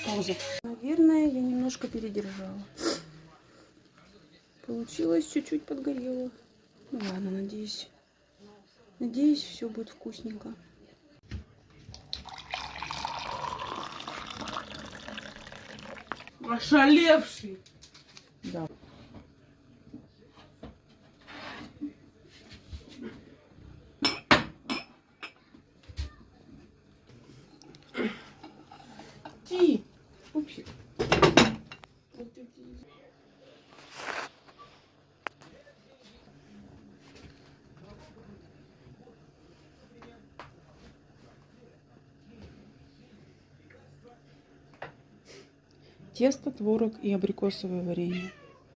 Пауза. Наверное, я немножко передержала. Получилось, чуть-чуть подгорело. Ну ладно, надеюсь. Надеюсь, все будет вкусненько. Ошалевший. Да. Ти. Пупсик. Тесто, творог и абрикосовое варенье.